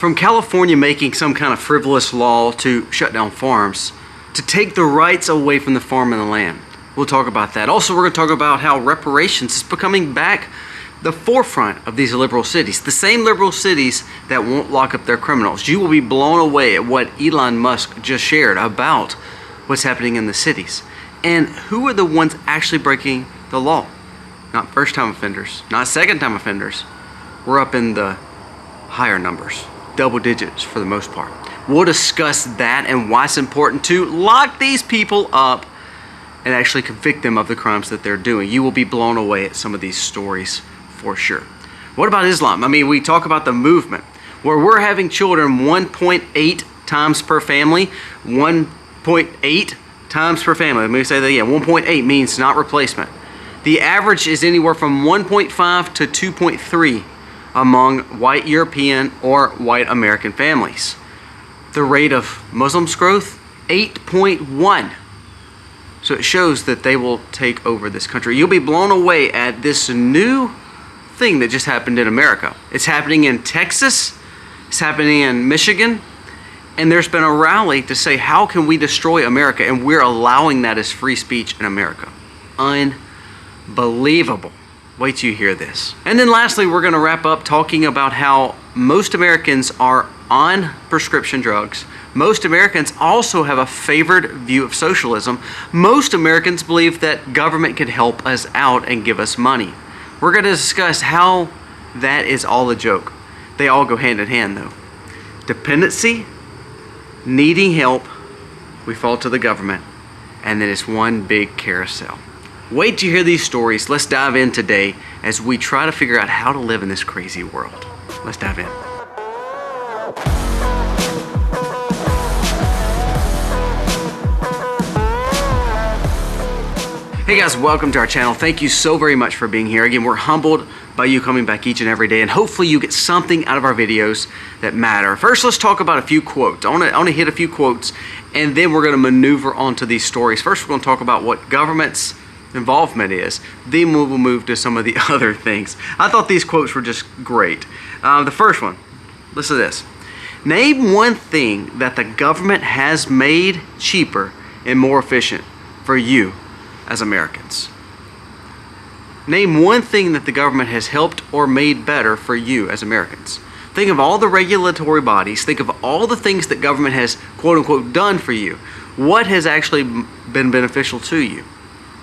From California making some kind of frivolous law to shut down farms, to take the rights away from the farm and the land. We'll talk about that. Also, we're going to talk about how reparations is becoming back the forefront of these liberal cities. The same liberal cities that won't lock up their criminals. You will be blown away at what Elon Musk just shared about what's happening in the cities. And who are the ones actually breaking the law? Not first-time offenders, not second-time offenders. We're up in the higher numbers. Double digits for the most part. We'll discuss that and why it's important to lock these people up and actually convict them of the crimes that they're doing. You will be blown away at some of these stories for sure. What about Islam? I mean, we talk about the movement where we're having children 1.8 times per family. 1.8 times per family. Let me say that again. 1.8 means not replacement. The average is anywhere from 1.5 to 2.3 among white European or white American families. The rate of Muslims growth, 8.1. So it shows that they will take over this country. You'll be blown away at this new thing that just happened in America. It's happening in Texas, it's happening in Michigan, and there's been a rally to say, how can we destroy America? And we're allowing that as free speech in America. Unbelievable. Wait till you hear this. And then lastly, we're going to wrap up talking about how most Americans are on prescription drugs. Most Americans also have a favored view of socialism. Most Americans believe that government can help us out and give us money. We're going to discuss how that is all a joke. They all go hand in hand though. Dependency, needing help, we fall to the government, and then it's one big carousel. Wait to hear these stories. Let's dive in today as we try to figure out how to live in this crazy world. Let's dive in. Hey guys, welcome to our channel. Thank you so very much for being here. Again, we're humbled by you coming back each and every day, and hopefully you get something out of our videos that matter. First, let's talk about a few quotes. I want to hit a few quotes, and then we're going to maneuver onto these stories. First, we're going to talk about what government's involvement is. Then we will move to some of the other things. I thought these quotes were just great. The first one, listen to this. Name one thing that the government has made cheaper and more efficient for you as Americans. Name one thing that the government has helped or made better for you as Americans. Think of all the regulatory bodies. Think of all the things that government has quote unquote done for you. What has actually been beneficial to you?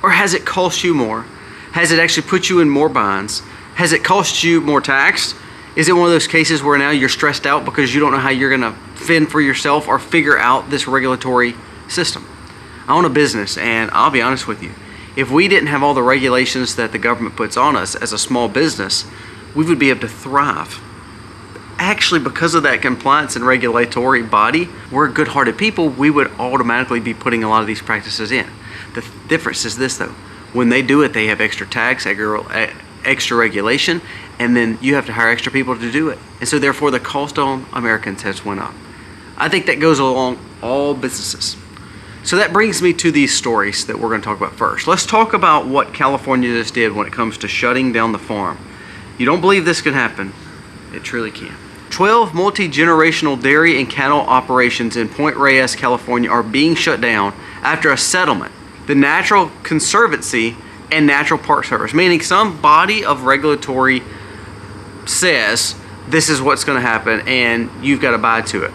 Or has it cost you more? Has it actually put you in more binds? Has it cost you more tax? Is it one of those cases where now you're stressed out because you don't know how you're going to fend for yourself or figure out this regulatory system? I own a business, and I'll be honest with you. If we didn't have all the regulations that the government puts on us as a small business, we would be able to thrive. Actually, because of that compliance and regulatory body, we're good-hearted people, we would automatically be putting a lot of these practices in. The difference is this though, when they do it, they have extra tax, extra regulation, and then you have to hire extra people to do it. And so therefore the cost on Americans has went up. I think that goes along all businesses. So that brings me to these stories that we're going to talk about first. Let's talk about what California just did when it comes to shutting down the farm. You don't believe this can happen? It truly can. 12 multi-generational dairy and cattle operations in Point Reyes, California are being shut down after a settlement. The Natural Conservancy and Natural Park Service, meaning some body of regulatory says this is what's going to happen and you've got to buy to it.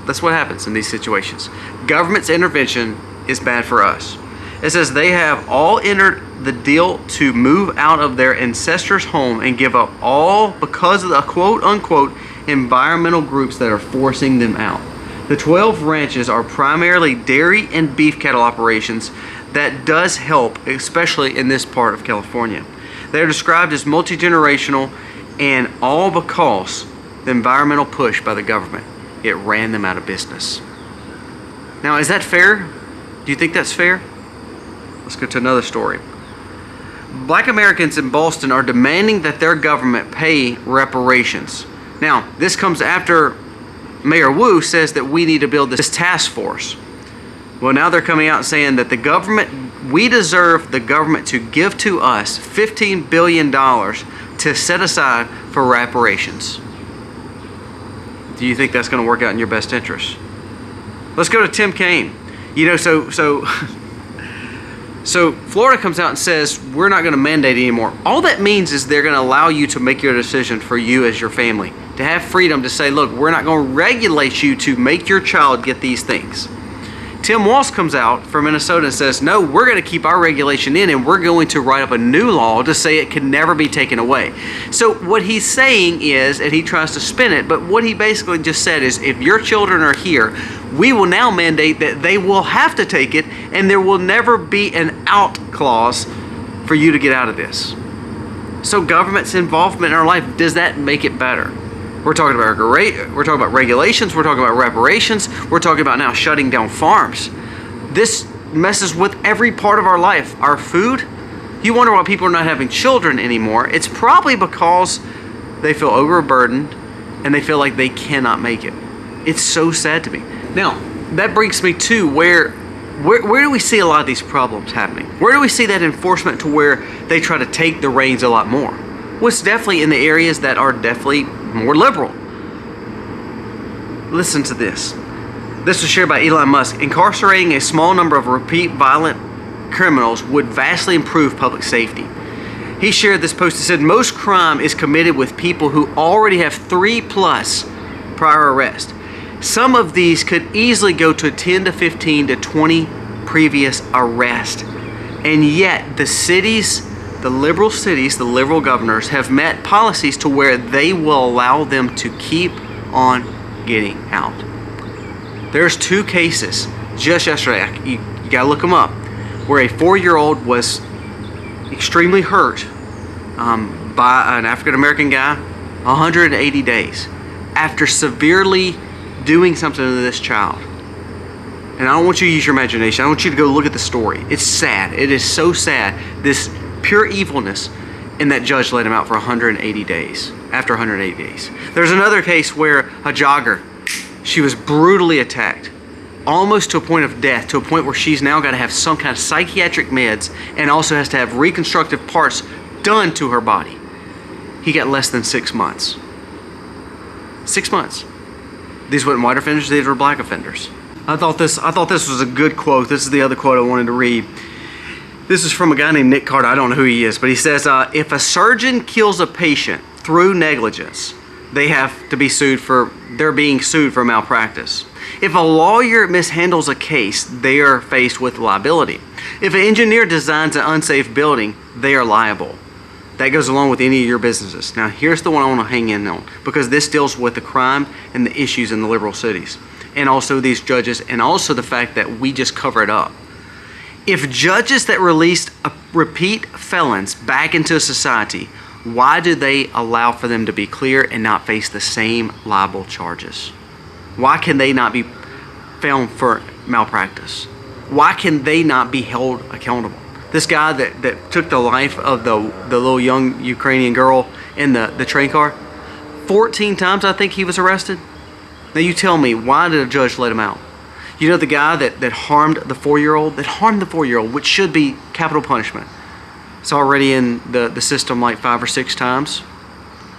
That's what happens in these situations. Government's intervention is bad for us. It says they have all entered the deal to move out of their ancestors' home and give up all because of the quote-unquote environmental groups that are forcing them out. The 12 ranches are primarily dairy and beef cattle operations that does help, especially in this part of California. They're described as multi-generational, and all because the environmental push by the government, it ran them out of business. Now, is that fair? Do you think that's fair? Let's go to another story. Black Americans in Boston are demanding that their government pay reparations. Now, this comes after Mayor Wu says that we need to build this task force. Well, now they're coming out saying that the government, we deserve the government to give to us $15 billion to set aside for reparations. Do you think that's going to work out in your best interest? Let's go to Tim Kaine. You know, so Florida comes out and says, we're not going to mandate anymore. All that means is they're going to allow you to make your decision for you as your family, to have freedom to say, look, we're not going to regulate you to make your child get these things. Tim Walz comes out from Minnesota and says, no, we're going to keep our regulation in, and we're going to write up a new law to say it can never be taken away. So what he's saying is, and he tries to spin it, but what he basically just said is, if your children are here, we will now mandate that they will have to take it, and there will never be an out clause for you to get out of this. So government's involvement in our life, does that make it better? We're talking about regulations, we're talking about reparations, we're talking about now shutting down farms. This messes with every part of our life. Our food, you wonder why people are not having children anymore. It's probably because they feel overburdened and they feel like they cannot make it. It's so sad to me. Now, that brings me to where do we see a lot of these problems happening? Where do we see that enforcement to where they try to take the reins a lot more? Well, it's definitely in the areas that are definitely more liberal. Listen to this. This was shared by Elon Musk. Incarcerating a small number of repeat violent criminals would vastly improve public safety. He shared this post. He said, most crime is committed with people who already have 3+ prior arrests. Some of these could easily go to 10 to 15 to 20 previous arrests. And yet the liberal cities, the liberal governors have met policies to where they will allow them to keep on getting out. There's 2 cases just yesterday, you gotta look them up, where a 4-year-old was extremely hurt by an African-American guy, 180 days, after severely doing something to this child. And I don't want you to use your imagination. I want you to go look at the story. It's sad. It is so sad. This pure evilness, and that judge let him out for 180 days. After 180 days. There's another case where a jogger, she was brutally attacked, almost to a point of death, to a point where she's now got to have some kind of psychiatric meds and also has to have reconstructive parts done to her body. He got less than 6 months. 6 months. These weren't white offenders, these were black offenders. I thought this was a good quote. This is the other quote I wanted to read. This is from a guy named Nick Carter. I don't know who he is, but he says, if a surgeon kills a patient through negligence, they're being sued for malpractice. If a lawyer mishandles a case, they are faced with liability. If an engineer designs an unsafe building, they are liable. That goes along with any of your businesses. Now, here's the one I want to hang in on, because this deals with the crime and the issues in the liberal cities, and also these judges, and also the fact that we just cover it up. If judges that released repeat felons back into society, why do they allow for them to be clear and not face the same liable charges? Why can they not be found for malpractice? Why can they not be held accountable? This guy that took the life of the little young Ukrainian girl in the train car, 14 times I think he was arrested. Now you tell me, why did a judge let him out? You know the guy that harmed the 4-year-old, which should be capital punishment. It's already in the system like 5 or 6 times.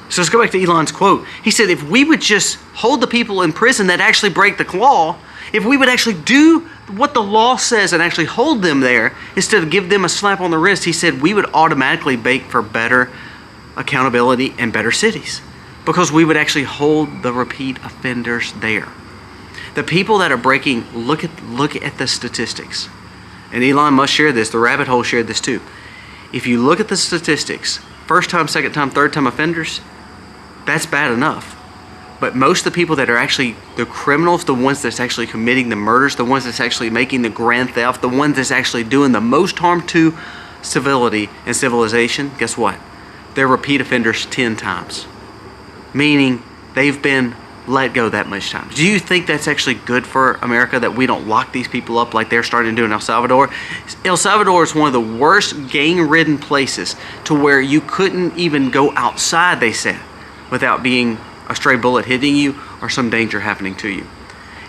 So let's go back to Elon's quote. He said, if we would just hold the people in prison that actually break the law, if we would actually do what the law says and actually hold them there, instead of give them a slap on the wrist, he said we would automatically make for better accountability and better cities, because we would actually hold the repeat offenders there. The people that are breaking, look at the statistics. And Elon Musk shared this, the rabbit hole shared this too. If you look at the statistics, first time, second time, third time offenders, that's bad enough. But most of the people that are actually the criminals, the ones that's actually committing the murders, the ones that's actually making the grand theft, the ones that's actually doing the most harm to civility and civilization, guess what? They're repeat offenders 10 times. Meaning they've been let go that much time. Do you think that's actually good for America, that we don't lock these people up like they're starting to do in El Salvador? El Salvador is one of the worst gang-ridden places, to where you couldn't even go outside, they said, without being a stray bullet hitting you or some danger happening to you.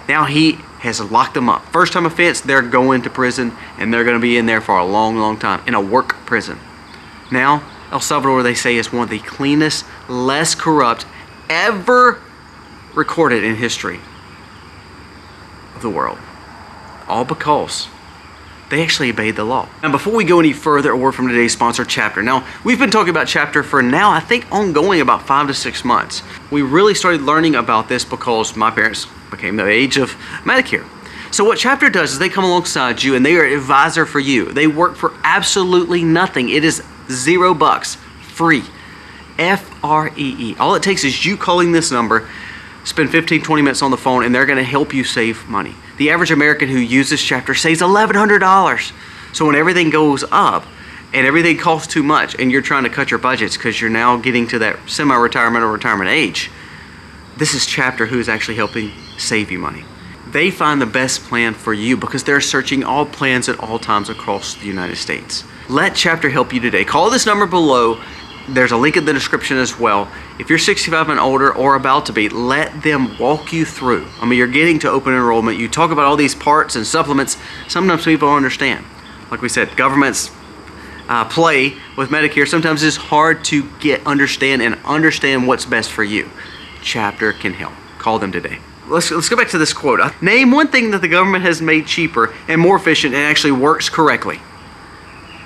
Now he has locked them up. First time offense, they're going to prison, and they're going to be in there for a long, long time, in a work prison. Now, El Salvador, they say, is one of the cleanest, less corrupt, ever recorded in history of the world. All because they actually obeyed the law. Now, before we go any further, a word from today's sponsor, Chapter. Now, we've been talking about Chapter for now, I think, ongoing about 5 to 6 months. We really started learning about this because my parents became the age of Medicare. So what Chapter does is they come alongside you and they are an advisor for you. They work for absolutely nothing. It is $0, free. F-R-E-E. All it takes is you calling this number, spend 15, 20 minutes on the phone, and they're going to help you save money. The average American who uses Chapter saves $1,100. So when everything goes up and everything costs too much and you're trying to cut your budgets because you're now getting to that semi-retirement or retirement age, this is Chapter who is actually helping save you money. They find the best plan for you because they're searching all plans at all times across the United States. Let Chapter help you today. Call this number below. There's a link in the description as well. If you're 65 and older or about to be, let them walk you through. I mean, you're getting to open enrollment. You talk about all these parts and supplements. Sometimes people don't understand. Like we said, government's play with Medicare sometimes is hard to understand what's best for you. Chapter can help. Call them today. Let's go back to this quote. Name one thing that the government has made cheaper and more efficient and actually works correctly.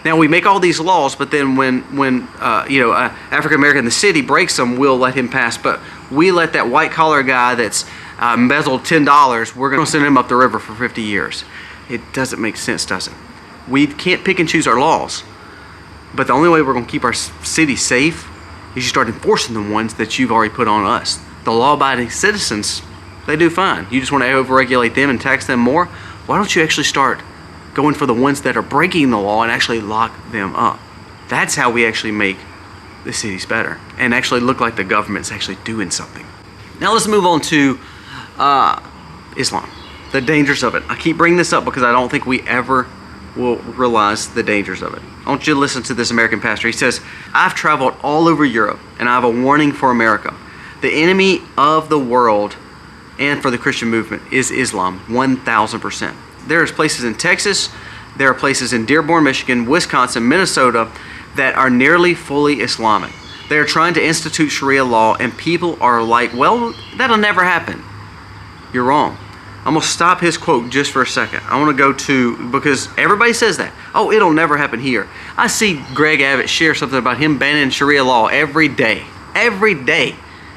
Now, we make all these laws, but then when African American in the city breaks them, we'll let him pass. But we let that white collar guy that's embezzled $10, we're going to send him up the river for 50 years. It doesn't make sense, does it? We can't pick and choose our laws. But the only way we're going to keep our city safe is you start enforcing the ones that you've already put on us. The law-abiding citizens, they do fine. You just want to overregulate them and tax them more? Why don't you actually start going for the ones that are breaking the law and actually lock them up? That's how we actually make the cities better and actually look like the government's actually doing something. Now let's move on to Islam, the dangers of it. I keep bringing this up because I don't think we ever will realize the dangers of it. I want you to listen to this American pastor. He says, I've traveled all over Europe and I have a warning for America. The enemy of the world and for the Christian movement is Islam, 1,000%. There's places in Texas, there are places in Dearborn, Michigan, Wisconsin, Minnesota that are nearly fully Islamic. They are trying to institute Sharia law and people are like, well, that'll never happen. You're wrong. I'm going to stop his quote just for a second. I want to go to, because everybody says that. Oh, it'll never happen here. I see Greg Abbott share something about him banning Sharia law every day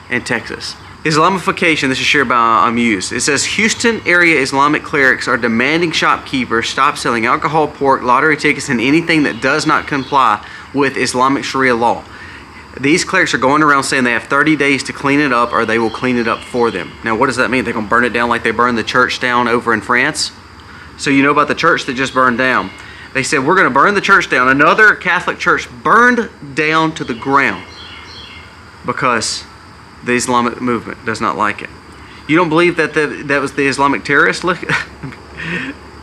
in Texas. Islamification, this is shared by Amuse. It says, Houston area Islamic clerics are demanding shopkeepers stop selling alcohol, pork, lottery tickets, and anything that does not comply with Islamic Sharia law. These clerics are going around saying they have 30 days to clean it up or they will clean it up for them. Now, what does that mean? They're going to burn it down like they burned the church down over in France? So you know about the church that just burned down. They said, we're going to burn the church down. Another Catholic church burned down to the ground because the Islamic movement does not like it. You don't believe that that was the Islamic terrorist? Look,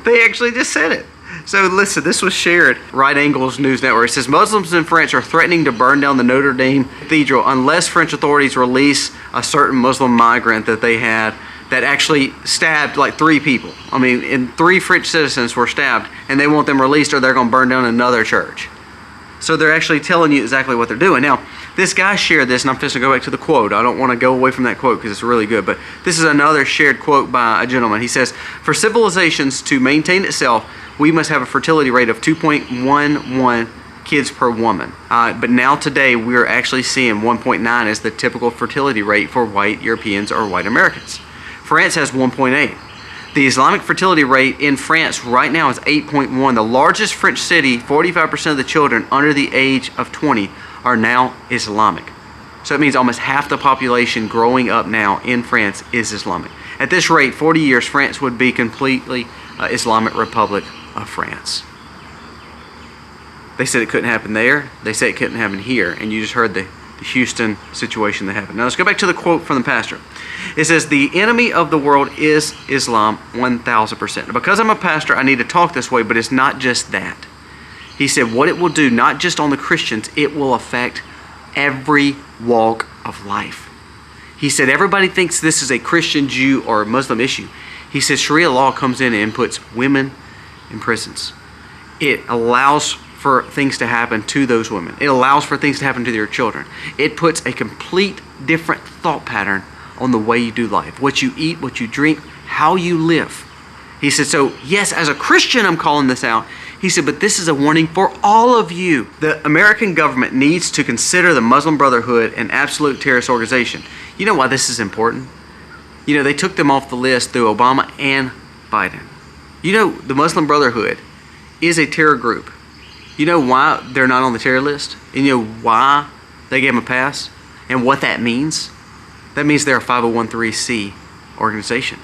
they actually just said it. So listen, this was shared. Right Angles News Network. It says Muslims in France are threatening to burn down the Notre Dame Cathedral unless French authorities release a certain Muslim migrant that they had that actually stabbed like 3 people. I mean, and 3 French citizens were stabbed, and they want them released or they're going to burn down another church. So they're actually telling you exactly what they're doing. Now, this guy shared this, and I'm just going to go back to the quote. I don't want to go away from that quote because it's really good, but this is another shared quote by a gentleman. He says, for civilizations to maintain itself, we must have a fertility rate of 2.11 kids per woman. But now today, we're actually seeing 1.9 as the typical fertility rate for white Europeans or white Americans. France has 1.8. The Islamic fertility rate in France right now is 8.1. The largest French city, 45% of the children under the age of 20 are now Islamic. So it means almost half the population growing up now in France is Islamic. At this rate, 40 years, France would be completely Islamic Republic of France. They said it couldn't happen there. They say it couldn't happen here. And you just heard the Houston situation that happened. Now let's go back to the quote from the pastor. It says, the enemy of the world is Islam, 1,000%. Because I'm a pastor, I need to talk this way, but it's not just that. He said what it will do, not just on the Christians, it will affect every walk of life. He said everybody thinks this is a Christian, Jew, or Muslim issue. He says Sharia law comes in and puts women in prisons. It allows for things to happen to those women. It allows for things to happen to their children. It puts a complete different thought pattern on the way you do life, what you eat, what you drink, how you live. He said, so yes, as a Christian, I'm calling this out. He said, but this is a warning for all of you. The American government needs to consider the Muslim Brotherhood an absolute terrorist organization. You know why this is important? You know, they took them off the list through Obama and Biden. You know, the Muslim Brotherhood is a terror group. You know why they're not on the terror list? And you know why they gave them a pass? And what that means? That means they're a 501(c) organization.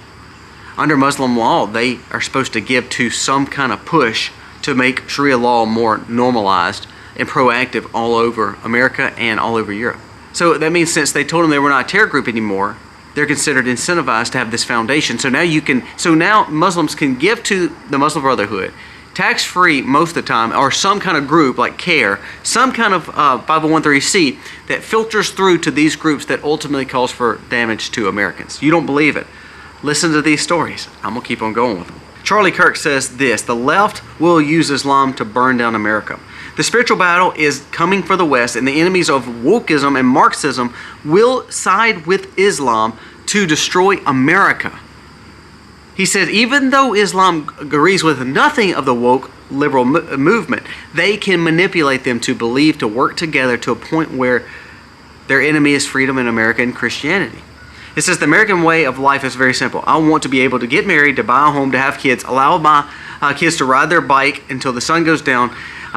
Under Muslim law, they are supposed to give to some kind of push to make Sharia law more normalized and proactive all over America and all over Europe. So that means since they told them they were not a terror group anymore, they're considered incentivized to have this foundation. So now Muslims can give to the Muslim Brotherhood tax-free most of the time, or some kind of group like CARE, some kind of 501(c) that filters through to these groups that ultimately cause for damage to Americans. You don't believe it? Listen to these stories. I'm going to keep on going with them. Charlie Kirk says this: the left will use Islam to burn down America. The spiritual battle is coming for the West, and the enemies of wokeism and Marxism will side with Islam to destroy America. He said, even though Islam agrees with nothing of the woke liberal movement, they can manipulate them to believe, to work together to a point where their enemy is freedom in America and Christianity. It says the American way of life is very simple. I want to be able to get married, to buy a home, to have kids, allow my kids to ride their bike until the sun goes down,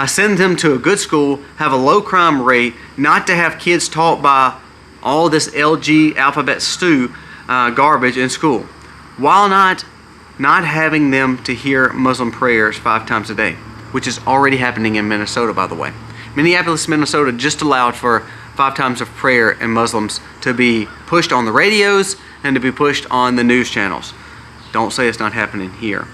send them to a good school, have a low crime rate, not to have kids taught by all this LG alphabet stew garbage in school, while not having them to hear Muslim prayers 5 times a day, which is already happening in Minnesota, by the way. Minneapolis, Minnesota just allowed for 5 times of prayer and Muslims to be pushed on the radios and to be pushed on the news channels. Don't say it's not happening here.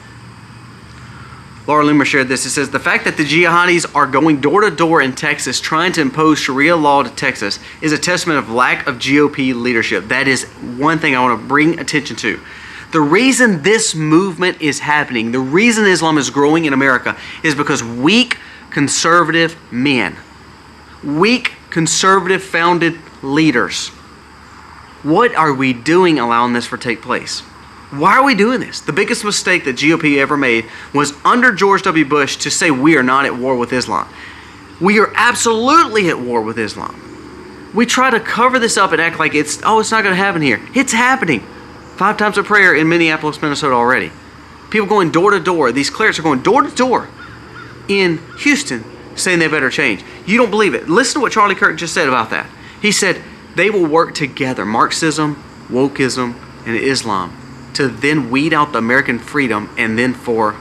Laura Loomer shared this. It says, the fact that the jihadis are going door to door in Texas trying to impose Sharia law to Texas is a testament of lack of GOP leadership. That is one thing I want to bring attention to. The reason this movement is happening, the reason Islam is growing in America, is because weak conservative men, weak conservative founded leaders. What are we doing allowing this to take place? Why are we doing this? The biggest mistake that GOP ever made was under George W. Bush to say we are not at war with Islam. We are absolutely at war with Islam. We try to cover this up and act like it's not going to happen here. It's happening. 5 times of prayer in Minneapolis, Minnesota already. People going door to door. These clerics are going door to door in Houston saying they better change. You don't believe it. Listen to what Charlie Kirk just said about that. He said they will work together, Marxism, wokeism, and Islam, to then weed out the American freedom and then for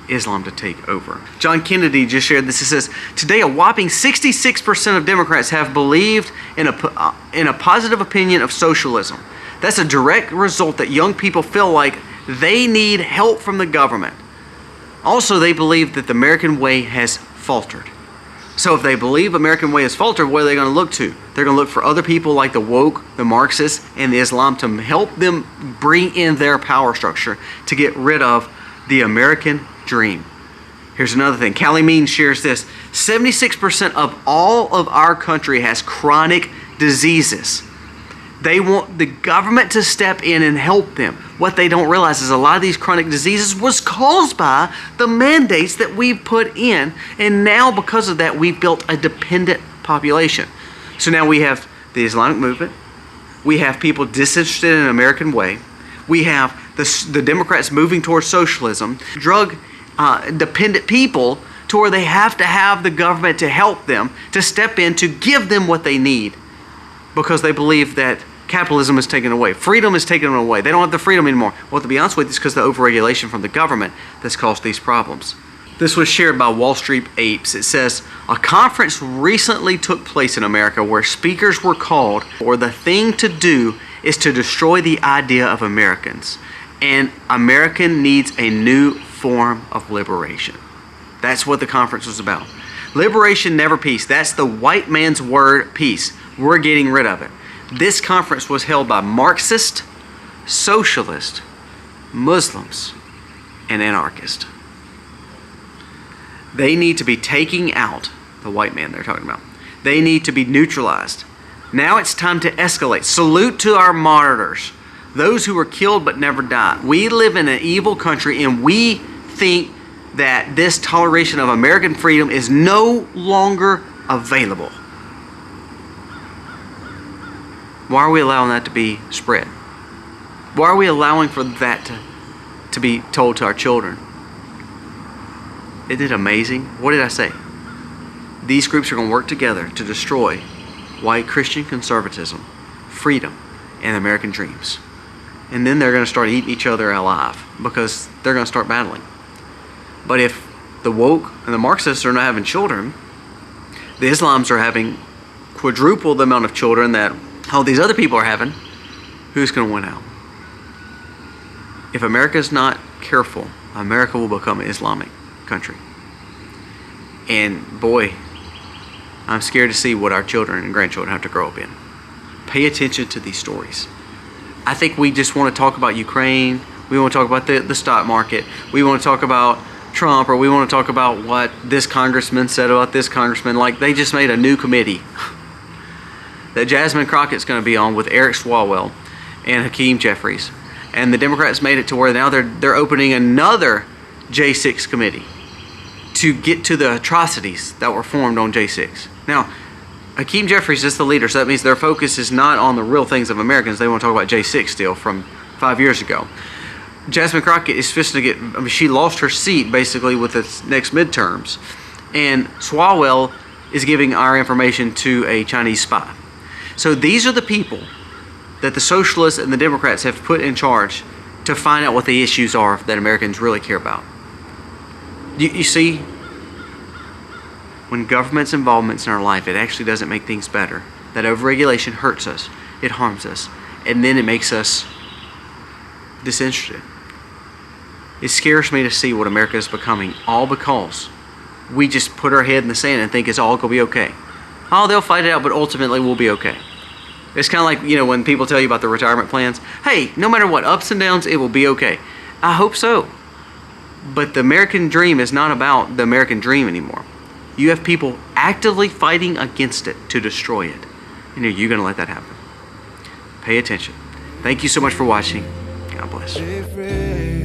Islam to take over. John Kennedy just shared this. He says, today a whopping 66% of Democrats have believed in a positive opinion of socialism. That's a direct result that young people feel like they need help from the government. Also, they believe that the American way has faltered. So if they believe American way has faltered, what are they going to look to? They're going to look for other people like the woke, the Marxists, and the Islam to help them bring in their power structure to get rid of the American dream. Here's another thing. Callie Means shares this. 76% of all of our country has chronic diseases. They want the government to step in and help them. What they don't realize is a lot of these chronic diseases was caused by the mandates that we put in. And now because of that, we've built a dependent population. So now we have the Islamic movement. We have people disinterested in an American way. We have the Democrats moving towards socialism. Drug dependent people to where they have to have the government to help them, to step in, to give them what they need. Because they believe that capitalism is taken away. Freedom is taken away. They don't have the freedom anymore. Well, to be honest with you, it's because of the overregulation from the government that's caused these problems. This was shared by Wall Street Apes. It says, a conference recently took place in America where speakers were called for the thing to do is to destroy the idea of Americans. And America needs a new form of liberation. That's what the conference was about. Liberation, never peace. That's the white man's word, peace. We're getting rid of it. This conference was held by Marxist, socialist, Muslims, and anarchists. They need to be taking out the white man they're talking about. They need to be neutralized. Now it's time to escalate. Salute to our martyrs, those who were killed but never died. We live in an evil country, and we think that this toleration of American freedom is no longer available. Why are we allowing that to be spread? Why are we allowing for that to be told to our children? Isn't it amazing? What did I say? These groups are going to work together to destroy white Christian conservatism, freedom, and American dreams. And then they're going to start eating each other alive because they're going to start battling. But if the woke and the Marxists are not having children, the Islams are having quadruple the amount of children that all these other people are having, who's going to win out? If America is not careful, America will become an Islamic country. And boy, I'm scared to see what our children and grandchildren have to grow up in. Pay attention to these stories. I think we just want to talk about Ukraine. We want to talk about the stock market. We want to talk about Trump, or we want to talk about what this congressman said about this congressman. Like, they just made a new committee that Jasmine Crockett's going to be on with Eric Swalwell and Hakeem Jeffries. And the Democrats made it to where now they're opening another J6 committee to get to the atrocities that were formed on J6. Now, Hakeem Jeffries is the leader, so that means their focus is not on the real things of Americans. They want to talk about J6 still from 5 years ago. Jasmine Crockett is supposed to get, she lost her seat basically with the next midterms. And Swalwell is giving our information to a Chinese spy. So these are the people that the socialists and the Democrats have put in charge to find out what the issues are that Americans really care about. You see, when government's involvement in our life, it actually doesn't make things better. That overregulation hurts us, it harms us, and then it makes us disinterested. It scares me to see what America is becoming, all because we just put our head in the sand and think it's all going to be okay. Oh, they'll fight it out, but ultimately we'll be okay. It's kind of like, you know, when people tell you about the retirement plans. Hey, no matter what, ups and downs, it will be okay. I hope so. But the American dream is not about the American dream anymore. You have people actively fighting against it to destroy it. And are you going to let that happen? Pay attention. Thank you so much for watching. God bless.